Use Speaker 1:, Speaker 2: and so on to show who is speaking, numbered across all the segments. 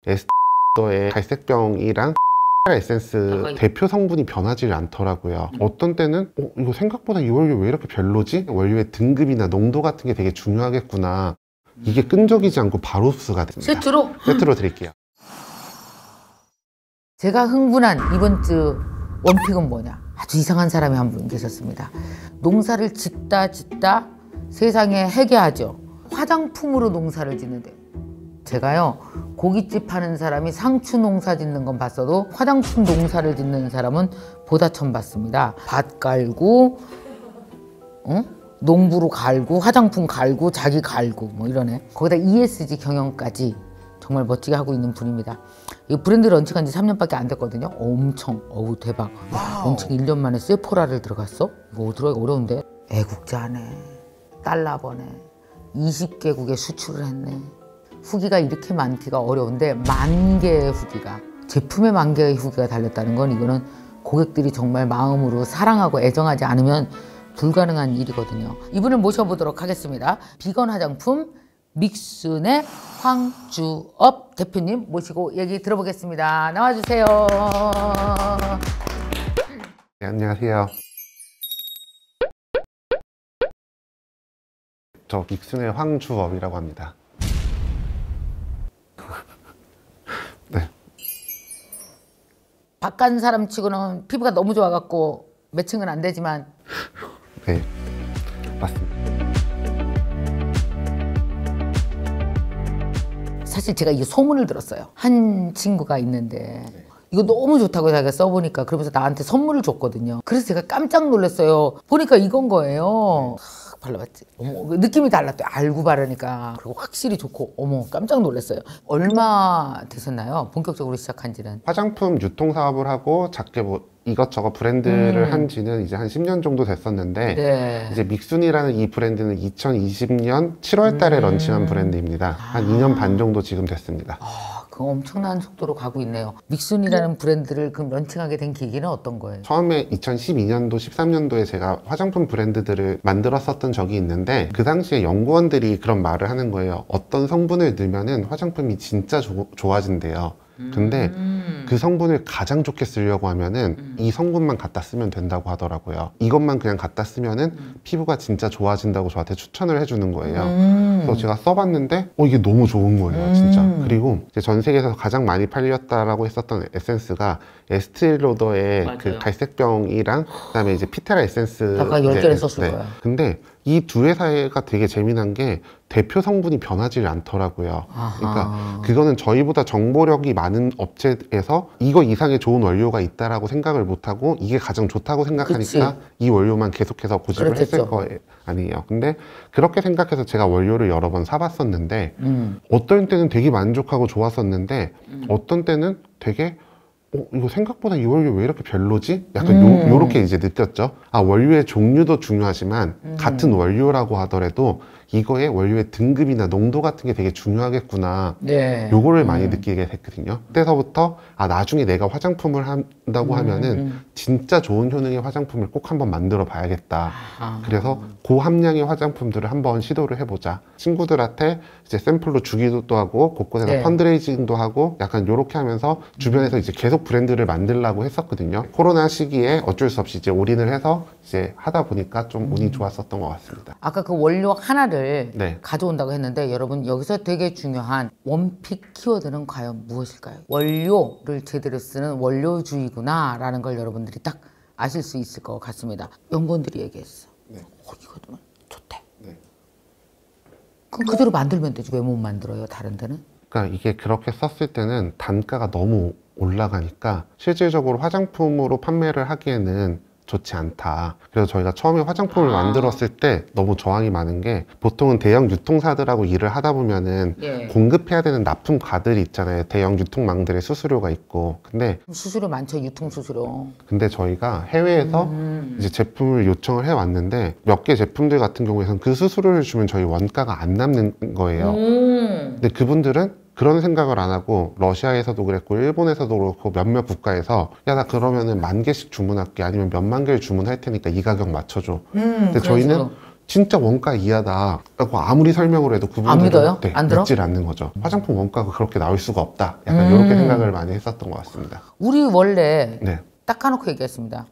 Speaker 1: 에스더의 갈색병이랑 에센스 대표 성분이 변하지 않더라고요. 어떤 때는 이거 생각보다 이 원료 왜 이렇게 별로지? 원료의 등급이나 농도 같은 게 되게 중요하겠구나. 이게 끈적이지 않고 바로 흡수가 됩니다. 세트로 드릴게요.
Speaker 2: 제가 흥분한 이번 주 원픽은 뭐냐? 아주 이상한 사람이 한 분 계셨습니다. 농사를 짓다 세상에 해괴하죠. 화장품으로 농사를 짓는데, 제가요 고깃집 하는 사람이 상추 농사 짓는 건 봤어도 화장품 농사를 짓는 사람은 보다 처음 봤습니다. 밭 갈고 농부로 갈고 화장품 갈고 자기 갈고 뭐 이러네. 거기다 ESG 경영까지 정말 멋지게 하고 있는 분입니다. 이 브랜드 런칭한 지 3년밖에 안 됐거든요. 엄청 대박. 런칭 1년 만에 세포라를 들어갔어? 이거 들어가기 어려운데. 애국자네, 달러버네, 20개국에 수출을 했네. 후기가 이렇게 많기가 어려운데 10,000개의 후기가, 제품에 10,000개의 후기가 달렸다는 건 이거는 고객들이 정말 마음으로 사랑하고 애정하지 않으면 불가능한 일이거든요. 이분을 모셔보도록 하겠습니다. 비건 화장품 믹순의 황주업 대표님 모시고 얘기 들어보겠습니다. 나와주세요.
Speaker 1: 네, 안녕하세요. 저 믹순의 황주업이라고 합니다. 네.
Speaker 2: 바깥 사람 치고는 피부가 너무 좋아갖고 매칭은 안 되지만.
Speaker 1: 네, 맞습니다.
Speaker 2: 사실 제가 이게 소문을 들었어요. 한 친구가 있는데 이거 너무 좋다고 자기가 써보니까, 그러면서 나한테 선물을 줬거든요. 그래서 제가 깜짝 놀랐어요. 보니까 이건 거예요. 발라봤지. 어머, 느낌이 달랐대요. 알고 바르니까. 그리고 확실히 좋고, 어머, 깜짝 놀랐어요. 얼마 되셨나요? 본격적으로 시작한 지는?
Speaker 1: 화장품 유통 사업을 하고 작게 뭐 이것저것 브랜드를 한 지는 이제 한 10년 정도 됐었는데,
Speaker 2: 네.
Speaker 1: 이제 믹순이라는 이 브랜드는 2020년 7월 달에 런칭한 브랜드입니다. 한 2년 반 정도 지금 됐습니다.
Speaker 2: 그 엄청난 속도로 가고 있네요. 믹순이라는 브랜드를 그럼 런칭하게 된 계기는 어떤 거예요?
Speaker 1: 처음에 2012년도, 13년도에 제가 화장품 브랜드들을 만들었었던 적이 있는데, 그 당시에 연구원들이 그런 말을 하는 거예요. 어떤 성분을 넣으면은 화장품이 진짜 좋아진대요. 근데 그 성분을 가장 좋게 쓰려고 하면은 이 성분만 갖다 쓰면 된다고 하더라고요. 이것만 그냥 갖다 쓰면은 피부가 진짜 좋아진다고 저한테 추천을 해주는 거예요. 그래서 제가 써봤는데 이게 너무 좋은 거예요, 진짜. 그리고 이제 전 세계에서 가장 많이 팔렸다라고 했었던 에센스가 에스트일 로더의 그 갈색병이랑 그다음에 이제 피테라 에센스.
Speaker 2: 아까 10개를 썼을 거야.
Speaker 1: 근데 이 두 회사가 되게 재미난 게 대표 성분이 변하지 않더라고요. 그러니까 그거는 저희보다 정보력이 많은 업체에서 이거 이상의 좋은 원료가 있다라고 생각을 못하고 이게 가장 좋다고 생각하니까 이 원료만 계속해서 고집을 했을 거예요. 아니에요. 근데 그렇게 생각해서 제가 원료를 여러 번 사봤었는데 어떤 때는 되게 만족하고 좋았었는데 어떤 때는 되게 이거 생각보다 이 원료 왜 이렇게 별로지? 약간 요렇게 이제 느꼈죠. 원료의 종류도 중요하지만 같은 원료라고 하더라도 이거의 원료의 등급이나 농도 같은 게 되게 중요하겠구나.
Speaker 2: 네.
Speaker 1: 요거를 많이 느끼게 됐거든요. 그때서부터 나중에 내가 화장품을 한다고 하면은 진짜 좋은 효능의 화장품을 꼭 한번 만들어 봐야겠다. 그래서 고함량의 화장품들을 한번 시도를 해보자. 친구들한테 이제 샘플로 주기도 하고 곳곳에서 펀드레이징도 하고 약간 요렇게 하면서 주변에서 이제 계속 브랜드를 만들려고 했었거든요. 코로나 시기에 어쩔 수 없이 이제 올인을 해서 이제 하다 보니까 좀 운이 좋았었던 것 같습니다.
Speaker 2: 아까 그 원료 하나를 가져온다고 했는데, 여러분 여기서 되게 중요한 원픽 키워드는 과연 무엇일까요? 원료를 제대로 쓰는 원료주의구나 라는 걸 여러분들이 딱 아실 수 있을 것 같습니다. 연구원들이 얘기했어. 이거는 좋대. 그럼 그대로 만들면 되지. 왜 못 만들어요, 다른 데는?
Speaker 1: 그러니까 이게 그렇게 썼을 때는 단가가 너무 올라가니까 실질적으로 화장품으로 판매를 하기에는 좋지 않다. 그래서 저희가 처음에 화장품을 만들었을 때 너무 저항이 많은 게, 보통은 대형 유통사들하고 일을 하다 보면은 공급해야 되는 납품가들이 있잖아요. 대형 유통망들의 수수료가 있고. 근데
Speaker 2: 수수료 많죠, 유통 수수료.
Speaker 1: 근데 저희가 해외에서 이제 제품을 요청을 해왔는데 몇 개 제품들 같은 경우에는 그 수수료를 주면 저희 원가가 안 남는 거예요. 근데 그분들은 그런 생각을 안 하고 러시아에서도 그랬고 일본에서도 그렇고 몇몇 국가에서 나 그러면은 10,000개씩 주문할게, 아니면 몇만 개를 주문할 테니까 이 가격 맞춰줘. 근데 저희는 진짜 원가 이하다 라고 아무리 설명을 해도 그분들은
Speaker 2: 안 믿어요?
Speaker 1: 네,
Speaker 2: 안 들어?
Speaker 1: 믿질 않는 거죠. 화장품 원가가 그렇게 나올 수가 없다. 약간 이렇게 생각을 많이 했었던 것 같습니다.
Speaker 2: 우리 원래
Speaker 1: 네.
Speaker 2: 딱 까놓고 얘기했습니다.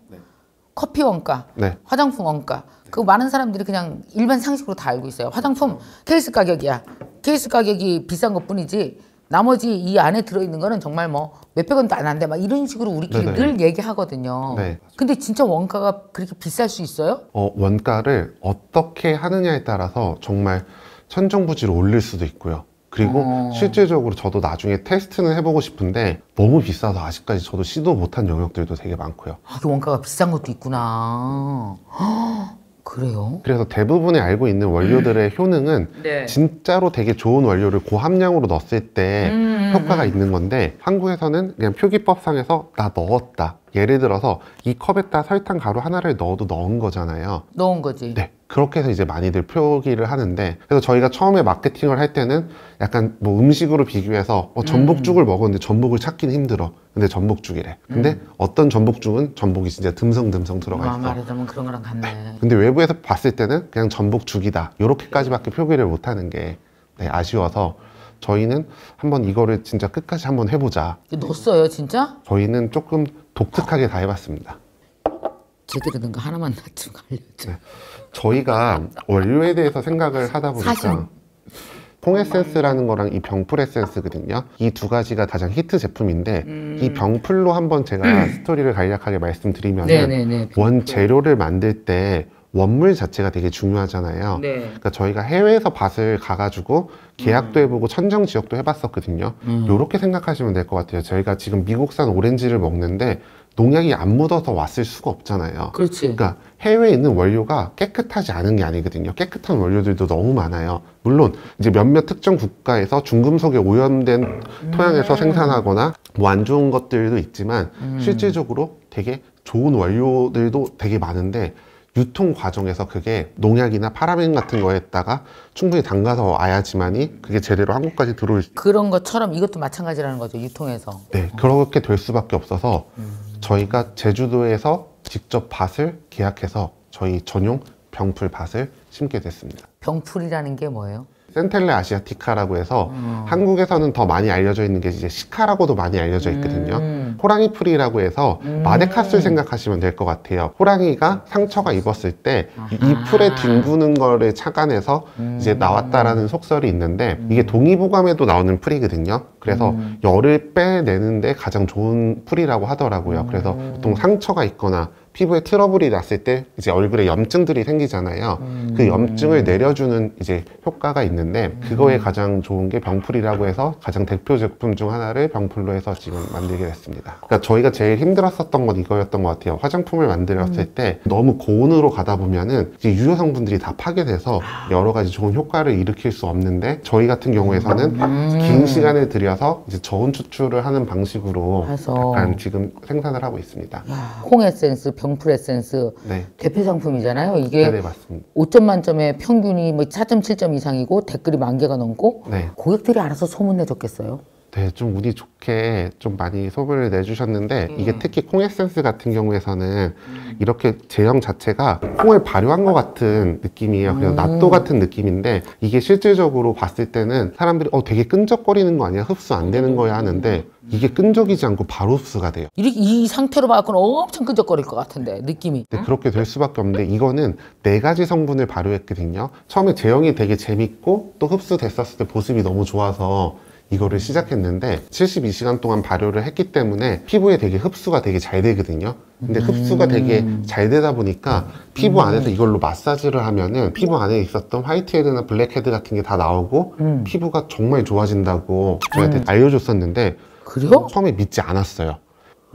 Speaker 2: 커피 원가,
Speaker 1: 네.
Speaker 2: 화장품 원가. 그 많은 사람들이 그냥 일반 상식으로 다 알고 있어요. 화장품 케이스 가격이야. 케이스 가격이 비싼 것뿐이지 나머지 이 안에 들어있는 거는 정말 뭐 몇백 원도 안 한대 막 이런 식으로 우리끼리
Speaker 1: 네네.
Speaker 2: 늘 얘기하거든요.
Speaker 1: 네.
Speaker 2: 근데 진짜 원가가 그렇게 비쌀 수 있어요?
Speaker 1: 원가를 어떻게 하느냐에 따라서 정말 천정부지로 올릴 수도 있고요. 그리고 실질적으로 저도 나중에 테스트는 해보고 싶은데 너무 비싸서 아직까지 저도 시도 못한 영역들도 되게 많고요.
Speaker 2: 이게 원가가 비싼 것도 있구나. 헉, 그래요?
Speaker 1: 그래서 대부분의 알고 있는 원료들의 효능은
Speaker 2: 네.
Speaker 1: 진짜로 되게 좋은 원료를 고함량으로 넣었을 때 효과가 있는 건데 한국에서는 그냥 표기법상에서 나 넣었다. 예를 들어서 이 컵에다 설탕 가루 하나를 넣어도 넣은 거잖아요.
Speaker 2: 넣은 거지.
Speaker 1: 네. 그렇게 해서 이제 많이들 표기를 하는데 그래서 저희가 처음에 마케팅을 할 때는 약간 뭐 음식으로 비교해서 전복죽을 먹었는데 전복을 찾기는 힘들어. 근데 전복죽이래. 근데 어떤 전복죽은 전복이 진짜 듬성듬성 들어가 있어.
Speaker 2: 말하자면 그런 거랑 같네.
Speaker 1: 근데 외부에서 봤을 때는 그냥 전복죽이다. 이렇게까지밖에 표기를 못하는 게 네, 아쉬워서 저희는 한번 이거를 진짜 끝까지 한번 해보자.
Speaker 2: 넣었어요 진짜?
Speaker 1: 저희는 조금 독특하게 다 해봤습니다.
Speaker 2: 제대로 된 거 하나만 나 좀 알려줘.
Speaker 1: 저희가 원료에 대해서 생각을 하다 보니까
Speaker 2: 사실.
Speaker 1: 콩에센스라는 거랑 이 병풀 에센스거든요. 이 두 가지가 가장 히트 제품인데 이 병풀로 한번 제가 스토리를 간략하게 말씀드리면
Speaker 2: 네네네.
Speaker 1: 원재료를 만들 때 원물 자체가 되게 중요하잖아요.
Speaker 2: 네.
Speaker 1: 그러니까 저희가 해외에서 밭을 가가지고 계약도 해보고 천정 지역도 해봤었거든요. 이렇게 생각하시면 될 것 같아요. 저희가 지금 미국산 오렌지를 먹는데 농약이 안 묻어서 왔을 수가 없잖아요.
Speaker 2: 그렇지.
Speaker 1: 그러니까 해외에 있는 원료가 깨끗하지 않은 게 아니거든요. 깨끗한 원료들도 너무 많아요. 물론 이제 몇몇 특정 국가에서 중금속에 오염된 토양에서 생산하거나 뭐 안 좋은 것들도 있지만 실질적으로 되게 좋은 원료들도 되게 많은데 유통 과정에서 그게 농약이나 파라벤 같은 거에다가 충분히 담가서 와야지만이 그게 제대로 한국까지 들어올 수
Speaker 2: 그런 것처럼 이것도 마찬가지라는 거죠 유통에서.
Speaker 1: 네, 그렇게 될 수밖에 없어서 저희가 제주도에서 직접 밭을 계약해서 저희 전용 병풀 밭을 심게 됐습니다.
Speaker 2: 병풀이라는 게 뭐예요?
Speaker 1: 센텔레 아시아티카라고 해서 한국에서는 더 많이 알려져 있는 게 이제 시카라고도 많이 알려져 있거든요. 호랑이 풀이라고 해서 마데카스를 생각하시면 될 것 같아요. 호랑이가 상처가 입었을 때 이 풀에 뒹구는 거를 착안해서 이제 나왔다라는 속설이 있는데 이게 동의보감에도 나오는 풀이거든요. 그래서 열을 빼내는데 가장 좋은 풀이라고 하더라고요. 그래서 보통 상처가 있거나 피부에 트러블이 났을 때 이제 얼굴에 염증들이 생기잖아요. 그 염증을 내려주는 이제 효과가 있는데 그거에 가장 좋은 게 병풀이라고 해서 가장 대표 제품 중 하나를 병풀로 해서 지금 만들게 됐습니다. 그러니까 저희가 제일 힘들었었던 건 이거였던 것 같아요. 화장품을 만들었을 때 너무 고온으로 가다 보면은 이제 유효 성분들이 다 파괴돼서 여러 가지 좋은 효과를 일으킬 수 없는데 저희 같은 경우에서는 긴 시간을 들여서 이제 저온 추출을 하는 방식으로
Speaker 2: 해서.
Speaker 1: 약간 지금 생산을 하고 있습니다.
Speaker 2: 콩 에센스, 병풀 에센스
Speaker 1: 네.
Speaker 2: 대표 상품이잖아요. 이게
Speaker 1: 네, 맞습니다.
Speaker 2: 5점 만점에 평균이 뭐 4.7점 이상이고 댓글이 10,000개가 넘고
Speaker 1: 네.
Speaker 2: 고객들이 알아서 소문내줬겠어요.
Speaker 1: 네, 좀 운이 좋게 좀 많이 소문을 내주셨는데 이게 특히 콩 에센스 같은 경우에서는 이렇게 제형 자체가 콩을 발효한 것 같은 느낌이에요. 그래서 낫또 같은 느낌인데 이게 실질적으로 봤을 때는 사람들이 되게 끈적거리는 거 아니야? 흡수 안 되는 거야 하는데 이게 끈적이지 않고 바로 흡수가 돼요.
Speaker 2: 이렇게 이 상태로 봐갖고는 엄청 끈적거릴 것 같은데 느낌이.
Speaker 1: 네, 그렇게 될 수밖에 없는데 이거는 4가지 성분을 발효했거든요. 처음에 제형이 되게 재밌고 또 흡수됐었을 때 보습이 너무 좋아서 이거를 시작했는데 72시간 동안 발효를 했기 때문에 피부에 되게 흡수가 되게 잘 되거든요. 근데 흡수가 되게 잘 되다 보니까 피부 안에서 이걸로 마사지를 하면은 피부 안에 있었던 화이트헤드나 블랙헤드 같은 게 다 나오고 피부가 정말 좋아진다고 저희한테 알려줬었는데
Speaker 2: 그래요?
Speaker 1: 처음에 믿지 않았어요.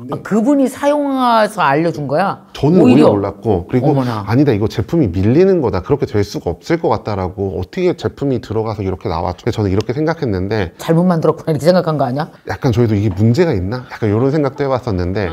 Speaker 2: 아, 그분이 사용해서 알려준 거야?
Speaker 1: 저는 오히려 몰랐고 그리고
Speaker 2: 어머나.
Speaker 1: 아니다 이거 제품이 밀리는 거다 그렇게 될 수가 없을 것 같다라고 어떻게 제품이 들어가서 이렇게 나왔죠. 저는 이렇게 생각했는데
Speaker 2: 잘못 만들었구나 이렇게 생각한 거 아니야?
Speaker 1: 약간 저희도 이게 문제가 있나? 약간 이런 생각도 해봤었는데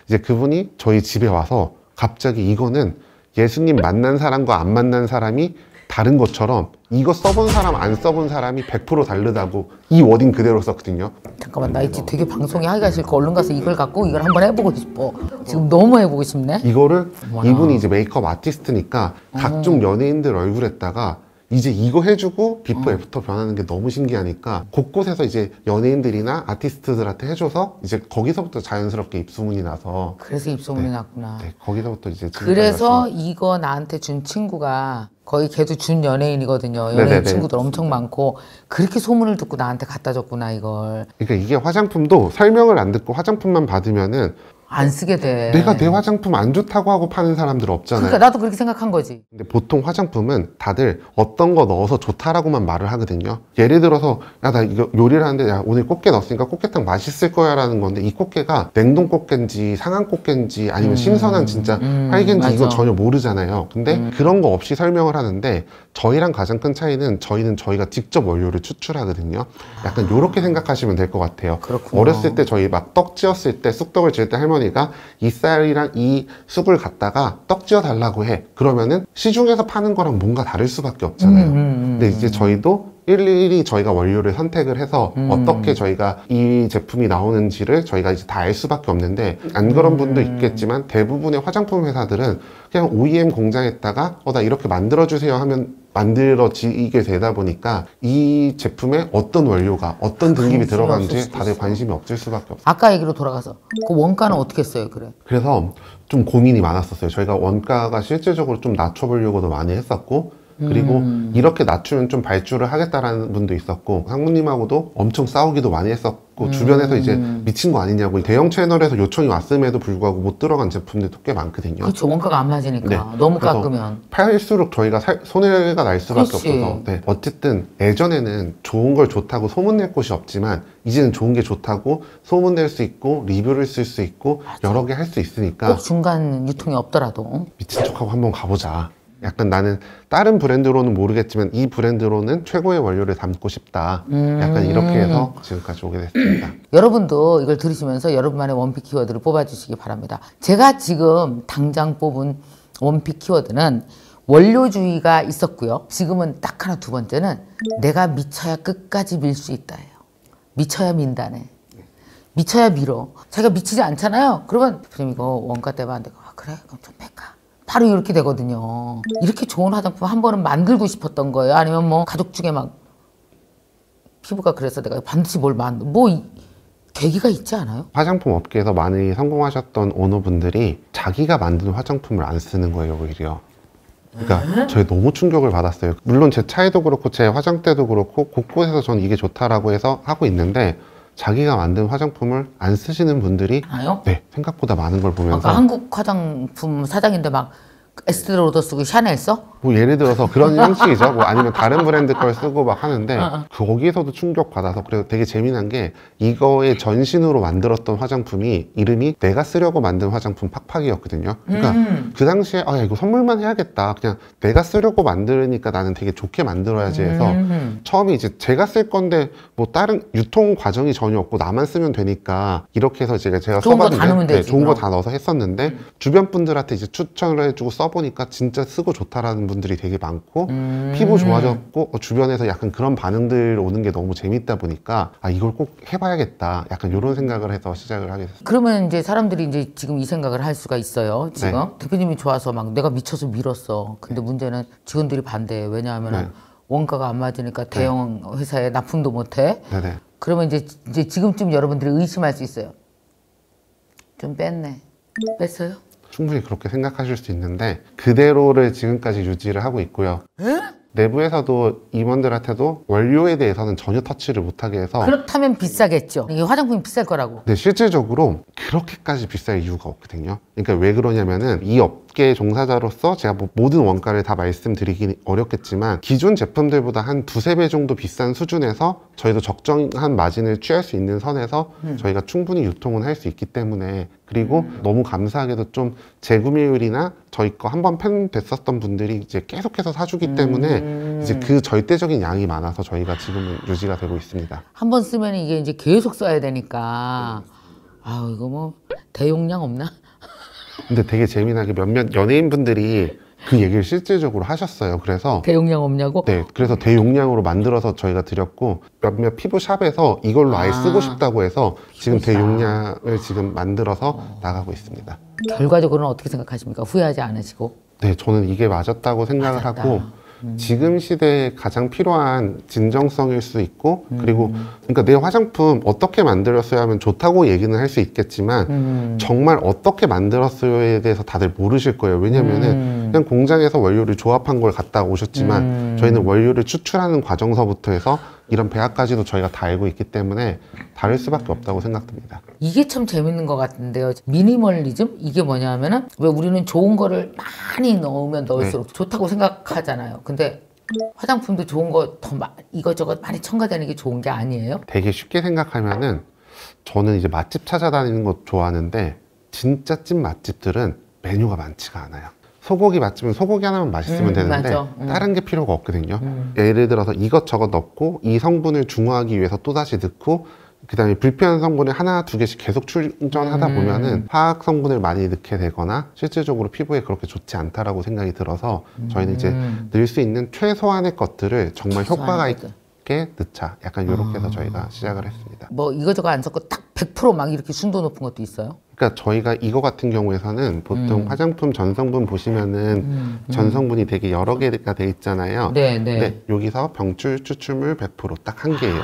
Speaker 1: 이제 그분이 저희 집에 와서 갑자기 이거는 예수님 만난 사람과 안 만난 사람이 다른 것처럼 이거 써본 사람 안 써본 사람이 100% 다르다고 이 워딩 그대로 썼거든요.
Speaker 2: 잠깐만, 나 이제 되게 방송이 하기가 싫고 얼른 가서 이걸 갖고 이걸 한번 해보고 싶어. 지금 너무 해보고 싶네.
Speaker 1: 이거를
Speaker 2: 어머나.
Speaker 1: 이분이 이제 메이크업 아티스트니까 각종 연예인들 얼굴에다가 이제 이거 해주고 비포 애프터 변하는 게 너무 신기하니까 곳곳에서 이제 연예인들이나 아티스트들한테 해줘서 이제 거기서부터 자연스럽게 입소문이 나서
Speaker 2: 그래서 입소문이 났구나.
Speaker 1: 네, 거기서부터 이제
Speaker 2: 그래서 이거 나한테 준 친구가 거의 걔도 준 연예인이거든요. 연예인
Speaker 1: 네네네.
Speaker 2: 친구들 엄청 많고 그렇게 소문을 듣고 나한테 갖다 줬구나 이걸.
Speaker 1: 그러니까 이게 화장품도 설명을 안 듣고 화장품만 받으면은
Speaker 2: 안 쓰게 돼.
Speaker 1: 내가 내 화장품 안 좋다고 하고 파는 사람들 없잖아요.
Speaker 2: 그러니까 나도 그렇게 생각한 거지.
Speaker 1: 근데 보통 화장품은 다들 어떤 거 넣어서 좋다라고만 말을 하거든요. 예를 들어서 야 나 이거 요리를 하는데 야 오늘 꽃게 넣었으니까 꽃게탕 맛있을 거야 라는 건데 이 꽃게가 냉동 꽃게인지 상한 꽃게인지 아니면 신선한 진짜 활게인지 이거
Speaker 2: 맞아.
Speaker 1: 전혀 모르잖아요. 근데 그런 거 없이 설명을 하는데 저희랑 가장 큰 차이는 저희는 저희가 직접 원료를 추출하거든요. 약간 요렇게 생각하시면 될 것 같아요.
Speaker 2: 그렇구나.
Speaker 1: 어렸을 때 저희 막 떡 지었을 때 쑥떡을 지을 때 할머니가 이 쌀이랑 이 쑥을 갖다가 떡 지어 달라고 해. 그러면은 시중에서 파는 거랑 뭔가 다를 수밖에 없잖아요. 근데 이제 저희도 일일이 저희가 원료를 선택을 해서 어떻게 저희가 이 제품이 나오는지를 저희가 이제 다 알 수밖에 없는데 안 그런 분도 있겠지만 대부분의 화장품 회사들은 그냥 OEM 공장에다가 나 이렇게 만들어주세요 하면 만들어지게 되다 보니까 이 제품에 어떤 원료가 어떤 등급이
Speaker 2: 관심이
Speaker 1: 들어가는지
Speaker 2: 없을 수도
Speaker 1: 다들
Speaker 2: 있어.
Speaker 1: 관심이 없을 수밖에 없어요.
Speaker 2: 아까 얘기로 돌아가서 그 원가는 어떻게 써요 그래?
Speaker 1: 그래서 좀 고민이 많았었어요. 저희가 원가가 실질적으로 좀 낮춰보려고도 많이 했었고 그리고 이렇게 낮추면 좀 발주를 하겠다라는 분도 있었고 상무님하고도 엄청 싸우기도 많이 했었고 주변에서 이제 미친 거 아니냐고 대형 채널에서 요청이 왔음에도 불구하고 못 들어간 제품들도 꽤 많거든요.
Speaker 2: 그렇죠. 원가가 안 맞으니까
Speaker 1: 네.
Speaker 2: 너무
Speaker 1: 그래서
Speaker 2: 깎으면.
Speaker 1: 팔수록 저희가 손해가 날 수밖에
Speaker 2: 그렇지.
Speaker 1: 없어서 네. 어쨌든 예전에는 좋은 걸 좋다고 소문낼 곳이 없지만 이제는 좋은 게 좋다고 소문낼 수 있고 리뷰를 쓸 수 있고 여러 개 할 수 있으니까
Speaker 2: 꼭 중간 유통이 없더라도.
Speaker 1: 미친 척하고 한번 가보자. 약간 나는 다른 브랜드로는 모르겠지만 이 브랜드로는 최고의 원료를 담고 싶다. 약간 이렇게 해서 지금까지 오게 됐습니다.
Speaker 2: 여러분도 이걸 들으시면서 여러분만의 원픽 키워드를 뽑아주시기 바랍니다. 제가 지금 당장 뽑은 원픽 키워드는 원료주의가 있었고요. 지금은 딱 하나 두 번째는 내가 미쳐야 끝까지 밀 수 있다예요. 미쳐야 민다네. 미쳐야 밀어. 자기가 미치지 않잖아요. 그러면 대표님 이거 원가 때문에 안 되고 그래? 그럼 좀 뺄까? 바로 이렇게 되거든요. 이렇게 좋은 화장품 한 번은 만들고 싶었던 거예요. 아니면 뭐 가족 중에 막 피부가 그래서 내가 반드시 뭘 계기가 있지 않아요?
Speaker 1: 화장품 업계에서 많이 성공하셨던 오너분들이 자기가 만든 화장품을 안 쓰는 거예요, 오히려. 그러니까 저희 너무 충격을 받았어요. 물론 제 차에도 그렇고 제 화장대도 그렇고 곳곳에서 저는 이게 좋다라고 해서 하고 있는데 자기가 만든 화장품을 안 쓰시는 분들이
Speaker 2: 알아요?
Speaker 1: 네, 생각보다 많은 걸 보면서
Speaker 2: 아까 한국 화장품 사장인데 막 에스테 로더 쓰고 샤넬 써?
Speaker 1: 뭐 예를 들어서 그런 형식이죠. 뭐 아니면 다른 브랜드 걸 쓰고 막 하는데 거기에서도 충격 받아서 그래서 되게 재미난 게 이거의 전신으로 만들었던 화장품이 이름이 내가 쓰려고 만든 화장품 팍팍이었거든요. 그러니까 그 당시에 야, 이거 선물만 해야겠다. 그냥 내가 쓰려고 만드니까 나는 되게 좋게 만들어야지 해서 처음에 이제 제가 쓸 건데 뭐 다른 유통 과정이 전혀 없고 나만 쓰면 되니까 이렇게 해서 제가
Speaker 2: 좋은 거다 넣으면 되지,
Speaker 1: 좋은 거
Speaker 2: 그럼.
Speaker 1: 다 넣어서 했었는데 주변 분들한테 이제 추천을 해주고 써보니까 진짜 쓰고 좋다라는 분들이 되게 많고 피부 좋아졌고 주변에서 약간 그런 반응들 오는 게 너무 재밌다 보니까 이걸 꼭 해봐야겠다 약간 이런 생각을 해서 시작을 하게 됐어요.
Speaker 2: 그러면 이제 사람들이 이제 지금 이 생각을 할 수가 있어요. 지금
Speaker 1: 네.
Speaker 2: 대표님이 좋아서 막 내가 미쳐서 밀었어. 근데 문제는 직원들이 반대해. 왜냐하면
Speaker 1: 네.
Speaker 2: 원가가 안 맞으니까 대형 회사에 납품도 못해.
Speaker 1: 네네.
Speaker 2: 그러면 이제 지금쯤 여러분들이 의심할 수 있어요. 좀 뺐네. 뺐어요?
Speaker 1: 충분히 그렇게 생각하실 수 있는데 그대로를 지금까지 유지를 하고 있고요. 내부에서도 임원들한테도 원료에 대해서는 전혀 터치를 못하게 해서
Speaker 2: 그렇다면 비싸겠죠. 이게 화장품이 비쌀 거라고.
Speaker 1: 근데 실질적으로 그렇게까지 비쌀 이유가 없거든요. 그러니까 왜 그러냐면은 이 업계 종사자로서 제가 뭐 모든 원가를 다 말씀드리긴 어렵겠지만 기존 제품들보다 한 두세 배 정도 비싼 수준에서 저희도 적정한 마진을 취할 수 있는 선에서 저희가 충분히 유통은 할 수 있기 때문에 그리고 너무 감사하게도 좀 재구매율이나 저희 거 한번 팬됐었던 분들이 이제 계속해서 사주기 때문에 이제 그 절대적인 양이 많아서 저희가 지금은 유지가 되고 있습니다.
Speaker 2: 한 번 쓰면 이게 이제 계속 써야 되니까. 아우 이거 뭐 대용량 없나?
Speaker 1: 근데 되게 재미나게 몇몇 연예인 분들이 그 얘기를 실질적으로 하셨어요. 그래서
Speaker 2: 대용량 없냐고?
Speaker 1: 네, 그래서 대용량으로 만들어서 저희가 드렸고 몇몇 피부샵에서 이걸로 아예 쓰고 싶다고 해서 지금 대용량을 지금 만들어서 나가고 있습니다.
Speaker 2: 결과적으로는 어떻게 생각하십니까? 후회하지 않으시고?
Speaker 1: 네, 저는 이게 맞았다고 생각을
Speaker 2: 맞았다.
Speaker 1: 하고 지금 시대에 가장 필요한 진정성일 수 있고 그리고 그러니까 내 화장품 어떻게 만들었어야 하면 좋다고 얘기는 할 수 있겠지만 정말 어떻게 만들었어요에 대해서 다들 모르실 거예요. 왜냐면은 그냥 공장에서 원료를 조합한 걸 갖다 오셨지만 저희는 원료를 추출하는 과정서부터 해서 이런 배합까지도 저희가 다 알고 있기 때문에 다를 수밖에 없다고 생각됩니다.
Speaker 2: 이게 참 재밌는 것 같은데요. 미니멀리즘? 이게 뭐냐면은 왜 우리는 좋은 거를 많이 넣으면 넣을수록 좋다고 생각하잖아요. 근데 화장품도 좋은 거 더 이것저것 많이 첨가되는 게 좋은 게 아니에요?
Speaker 1: 되게 쉽게 생각하면은 저는 이제 맛집 찾아다니는 거 좋아하는데 진짜 찐 맛집들은 메뉴가 많지가 않아요. 소고기 맛집은 소고기 하나만 맛있으면 되는데
Speaker 2: 맞아.
Speaker 1: 다른 게 필요가 없거든요. 예를 들어서 이것저것 넣고 이 성분을 중화하기 위해서 또다시 넣고 그 다음에 불필요한 성분을 하나 두 개씩 계속 충전하다 보면은 화학 성분을 많이 넣게 되거나 실질적으로 피부에 그렇게 좋지 않다라고 생각이 들어서 저희는 이제 넣을 수 있는 최소한의 것들을 정말 효과가 있게 넣자, 약간 이렇게 해서 저희가 시작을 했습니다.
Speaker 2: 뭐 이거저거 안 섞고 딱 100% 막 이렇게 순도 높은 것도 있어요?
Speaker 1: 그러니까 저희가 이거 같은 경우에서는 보통 화장품 전성분 보시면은 전성분이 되게 여러 개가 돼 있잖아요.
Speaker 2: 네.
Speaker 1: 근데 여기서 병출 추출물 100% 딱 한 개예요.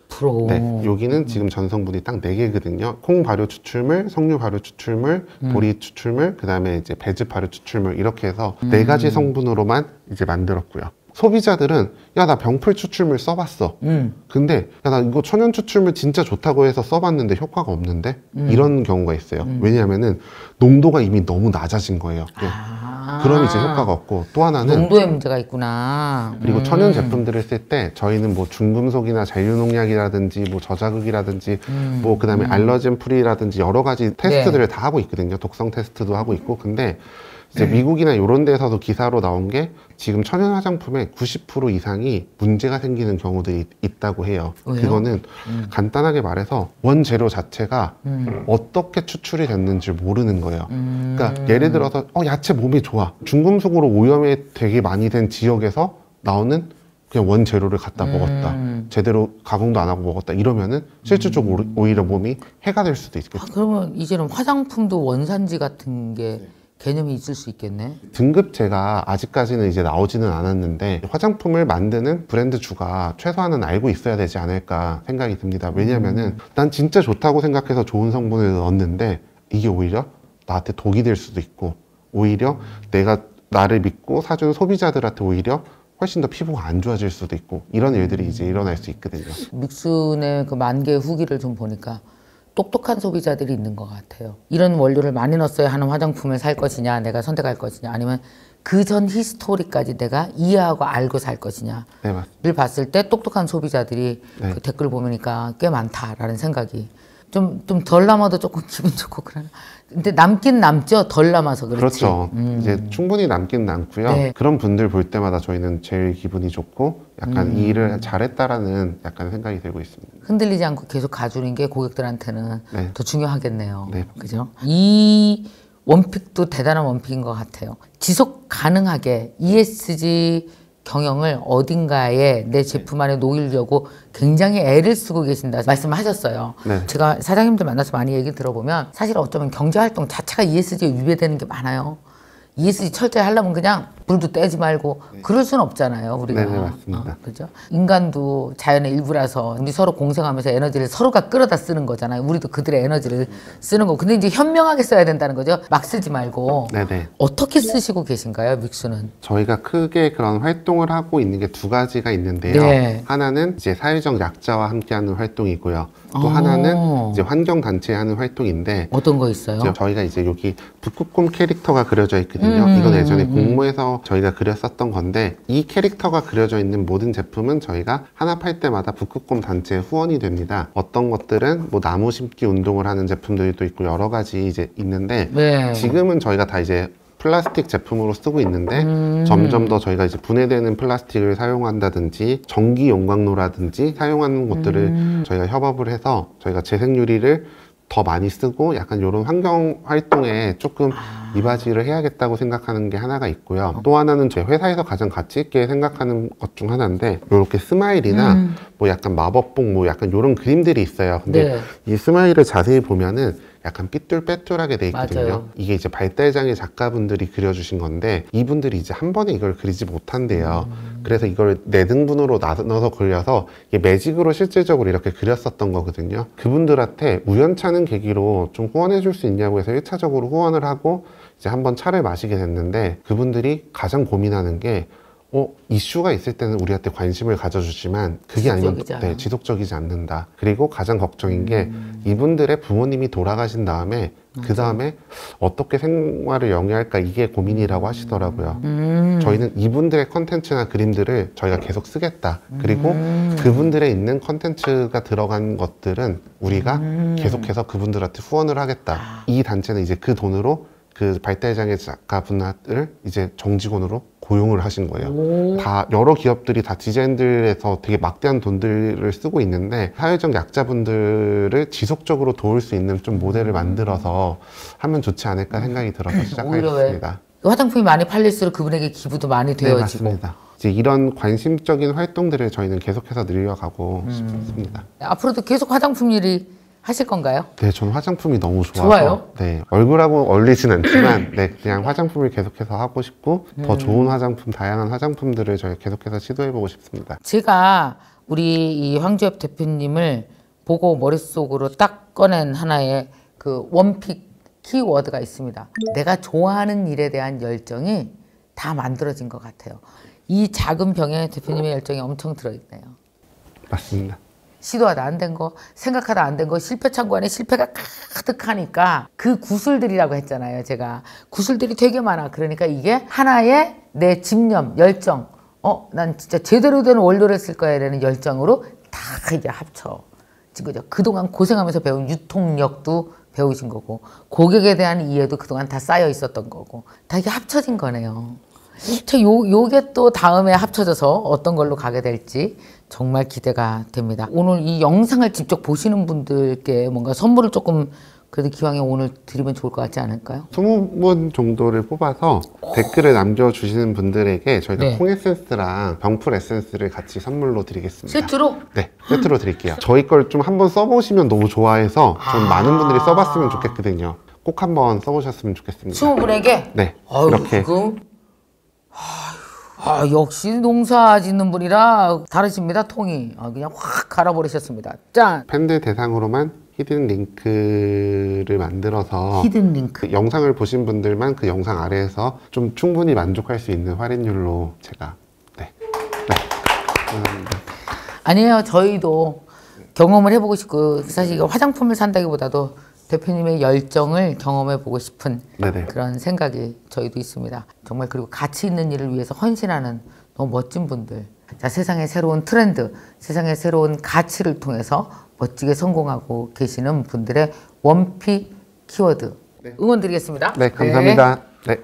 Speaker 2: 100%.
Speaker 1: 네, 여기는 지금 전성분이 딱 4개거든요. 콩 발효 추출물, 석류 발효 추출물, 보리 추출물, 그 다음에 이제 배즙 발효 추출물 이렇게 해서 4가지 성분으로만 이제 만들었고요. 소비자들은 야, 나 병풀 추출물 써봤어. 근데 야, 나 이거 천연 추출물 진짜 좋다고 해서 써봤는데 효과가 없는데? 이런 경우가 있어요. 왜냐하면은 농도가 이미 너무 낮아진 거예요. 네. 그럼 이제 효과가 없고, 또 하나는
Speaker 2: 농도의 문제가 있구나.
Speaker 1: 그리고 천연 제품들을 쓸 때 저희는 뭐 중금속이나 잔류농약이라든지 뭐 저자극이라든지 뭐 그다음에 알러젠 프리라든지 여러 가지 테스트들을 다 하고 있거든요. 독성 테스트도 하고 있고. 근데 이제 미국이나 이런 데서도 기사로 나온 게 지금 천연 화장품의 90% 이상이 문제가 생기는 경우들이 있다고 해요.
Speaker 2: 왜요?
Speaker 1: 그거는 간단하게 말해서 원재료 자체가 어떻게 추출이 됐는지 모르는 거예요. 그러니까 예를 들어서 야채 몸에 좋아. 중금속으로 오염이 되게 많이 된 지역에서 나오는 그냥 원재료를 갖다 먹었다. 제대로 가공도 안 하고 먹었다. 이러면은 실질적으로 오히려 몸이 해가 될 수도 있겠죠.
Speaker 2: 그러면 이제는 화장품도 원산지 같은 게 개념이 있을 수 있겠네.
Speaker 1: 등급제가 아직까지는 이제 나오지는 않았는데 화장품을 만드는 브랜드 주가 최소한은 알고 있어야 되지 않을까 생각이 듭니다. 왜냐면은 난 진짜 좋다고 생각해서 좋은 성분을 넣었는데 이게 오히려 나한테 독이 될 수도 있고 오히려 내가 나를 믿고 사준 소비자들한테 오히려 훨씬 더 피부가 안 좋아질 수도 있고 이런 일들이 이제 일어날 수 있거든요.
Speaker 2: 믹순의 그 만개 후기를 좀 보니까 똑똑한 소비자들이 있는 것 같아요. 이런 원료를 많이 넣었어야 하는 화장품을 살 것이냐, 내가 선택할 것이냐, 아니면 그 전 히스토리까지 내가 이해하고 알고 살 것이냐를
Speaker 1: 네, 맞습니다.
Speaker 2: 봤을 때 똑똑한 소비자들이
Speaker 1: 네.
Speaker 2: 그 댓글 보니까 꽤 많다라는 생각이 좀 덜 남아도 조금 기분 좋고 그러나 근데 남긴 남죠. 덜 남아서 그렇지.
Speaker 1: 그렇죠. 이제 충분히 남긴 남고요.
Speaker 2: 네.
Speaker 1: 그런 분들 볼 때마다 저희는 제일 기분이 좋고 약간 이 일을 잘했다라는 약간 생각이 들고 있습니다.
Speaker 2: 흔들리지 않고 계속 가주는 게 고객들한테는
Speaker 1: 네.
Speaker 2: 더 중요하겠네요.
Speaker 1: 네.
Speaker 2: 그죠? 이 원픽도 대단한 원픽인 것 같아요. 지속 가능하게 ESG 경영을 어딘가에 내 제품 안에 놓이려고 굉장히 애를 쓰고 계신다 말씀하셨어요.
Speaker 1: 네.
Speaker 2: 제가 사장님들 만나서 많이 얘기 들어보면 사실 어쩌면 경제활동 자체가 ESG에 위배되는 게 많아요. ESG 철저히 하려면 그냥 물도 떼지 말고 그럴 수는 없잖아요, 우리가.
Speaker 1: 네네, 맞습니다.
Speaker 2: 그죠? 인간도 자연의 일부라서 우리 서로 공생하면서 에너지를 서로가 끌어다 쓰는 거잖아요. 우리도 그들의 에너지를 쓰는 거. 근데 이제 현명하게 써야 된다는 거죠. 막 쓰지 말고.
Speaker 1: 네네.
Speaker 2: 어떻게 쓰시고 계신가요, 믹수는?
Speaker 1: 저희가 크게 그런 활동을 하고 있는 게 2가지가 있는데요.
Speaker 2: 네.
Speaker 1: 하나는 이제 사회적 약자와 함께하는 활동이고요. 또 하나는 이제 환경단체에 하는 활동인데
Speaker 2: 어떤 거 있어요?
Speaker 1: 이제 저희가 이제 여기 북극곰 캐릭터가 그려져 있거든요. 이건 예전에 공모에서 저희가 그렸었던 건데 이 캐릭터가 그려져 있는 모든 제품은 저희가 하나 팔 때마다 북극곰 단체에 후원이 됩니다. 어떤 것들은 뭐 나무 심기 운동을 하는 제품들도 있고 여러 가지 이제 있는데
Speaker 2: 네.
Speaker 1: 지금은 저희가 다 이제 플라스틱 제품으로 쓰고 있는데 점점 더 저희가 이제 분해되는 플라스틱을 사용한다든지 전기 용광로라든지 사용하는 것들을 저희가 협업을 해서 저희가 재생유리를 더 많이 쓰고 약간 이런 환경 활동에 조금 이 바지를 해야겠다고 생각하는 게 하나가 있고요. 또 하나는 제 회사에서 가장 가치 있게 생각하는 것 중 하나인데 이렇게 스마일이나 뭐 약간 마법봉 뭐 약간 이런 그림들이 있어요. 근데
Speaker 2: 네.
Speaker 1: 이 스마일을 자세히 보면은 약간 삐뚤빼뚤하게 돼 있거든요.
Speaker 2: 맞아요.
Speaker 1: 이게 이제 발달장애 작가분들이 그려주신 건데 이분들이 이제 한 번에 이걸 그리지 못한대요. 그래서 이걸 4등분으로 나눠서 그려서 이게 매직으로 실질적으로 이렇게 그렸었던 거거든요. 그분들한테 우연찮은 계기로 좀 후원해 줄 수 있냐고 해서 1차적으로 후원을 하고 이제 한번 차를 마시게 됐는데 그분들이 가장 고민하는 게 이슈가 있을 때는 우리한테 관심을 가져주지만 그게 아니면 네, 지속적이지 않는다. 그리고 가장 걱정인 게 이분들의 부모님이 돌아가신 다음에 그 다음에 어떻게 생활을 영위할까 이게 고민이라고 하시더라고요. 저희는 이분들의 컨텐츠나 그림들을 저희가 계속 쓰겠다. 그리고 그분들의 있는 컨텐츠가 들어간 것들은 우리가 계속해서 그분들한테 후원을 하겠다. 이 단체는 이제 그 돈으로 그 발달장애 작가분을 이제 정직원으로 고용을 하신 거예요. 다 여러 기업들이 다 디자인들에서 되게 막대한 돈들을 쓰고 있는데 사회적 약자분들을 지속적으로 도울 수 있는 좀 모델을 만들어서 하면 좋지 않을까 생각이 들어서 시작하겠습니다.
Speaker 2: 화장품이 많이 팔릴수록 그분에게 기부도 많이 되어지고.
Speaker 1: 네, 맞습니다. 이제 이런 관심적인 활동들을 저희는 계속해서 늘려가고 싶습니다.
Speaker 2: 앞으로도 계속 화장품 일이 하실 건가요?
Speaker 1: 네, 저는 화장품이 너무 좋아서
Speaker 2: 좋아요?
Speaker 1: 네, 얼굴하고 어울리진 않지만 네, 그냥 화장품을 계속해서 하고 싶고 더 좋은 화장품, 다양한 화장품들을 저희 계속해서 시도해보고 싶습니다.
Speaker 2: 제가 우리 이 황주엽 대표님을 보고 머릿속으로 딱 꺼낸 하나의 그 원픽 키워드가 있습니다. 내가 좋아하는 일에 대한 열정이 다 만들어진 것 같아요. 이 작은 병에 대표님의 열정이 엄청 들어있네요.
Speaker 1: 맞습니다.
Speaker 2: 시도하다 안 된 거, 생각하다 안 된 거, 실패 창고 안에 실패가 가득하니까 그 구슬들이라고 했잖아요, 제가. 구슬들이 되게 많아. 그러니까 이게 하나의 내 집념, 열정, 난 진짜 제대로 된 원료를 쓸 거야 라는 열정으로 다 이제 합쳐진 거죠. 그동안 고생하면서 배운 유통력도 배우신 거고, 고객에 대한 이해도 그동안 다 쌓여 있었던 거고, 다 이게 합쳐진 거네요. 요게 또 다음에 합쳐져서 어떤 걸로 가게 될지 정말 기대가 됩니다. 오늘 이 영상을 직접 보시는 분들께 뭔가 선물을 조금 그래도 기왕에 오늘 드리면 좋을 것 같지 않을까요?
Speaker 1: 20분 정도를 뽑아서 댓글을 남겨주시는 분들에게 저희가
Speaker 2: 네.
Speaker 1: 콩 에센스랑 병풀 에센스를 같이 선물로 드리겠습니다.
Speaker 2: 세트로?
Speaker 1: 네, 세트로 드릴게요. 저희 걸 좀 한번 써보시면 너무 좋아해서 좀 많은 분들이 써봤으면 좋겠거든요. 꼭 한번 써보셨으면 좋겠습니다.
Speaker 2: 20분에게?
Speaker 1: 네,
Speaker 2: 아유,
Speaker 1: 이렇게.
Speaker 2: 역시 농사 짓는 분이라 다르십니다, 통이. 그냥 확 갈아버리셨습니다. 짠!
Speaker 1: 팬들 대상으로만 히든 링크를 만들어서
Speaker 2: 히든 링크.
Speaker 1: 그 영상을 보신 분들만 그 영상 아래에서 좀 충분히 만족할 수 있는 할인율로 제가 감사합니다.
Speaker 2: 아니에요. 저희도 경험을 해보고 싶고 사실 이거 화장품을 산다기보다도 대표님의 열정을 경험해보고 싶은
Speaker 1: 네네.
Speaker 2: 그런 생각이 저희도 있습니다. 정말 그리고 가치 있는 일을 위해서 헌신하는 너무 멋진 분들. 자, 세상의 새로운 트렌드, 세상의 새로운 가치를 통해서 멋지게 성공하고 계시는 분들의 원픽 키워드 응원 드리겠습니다.
Speaker 1: 네, 감사합니다. 네.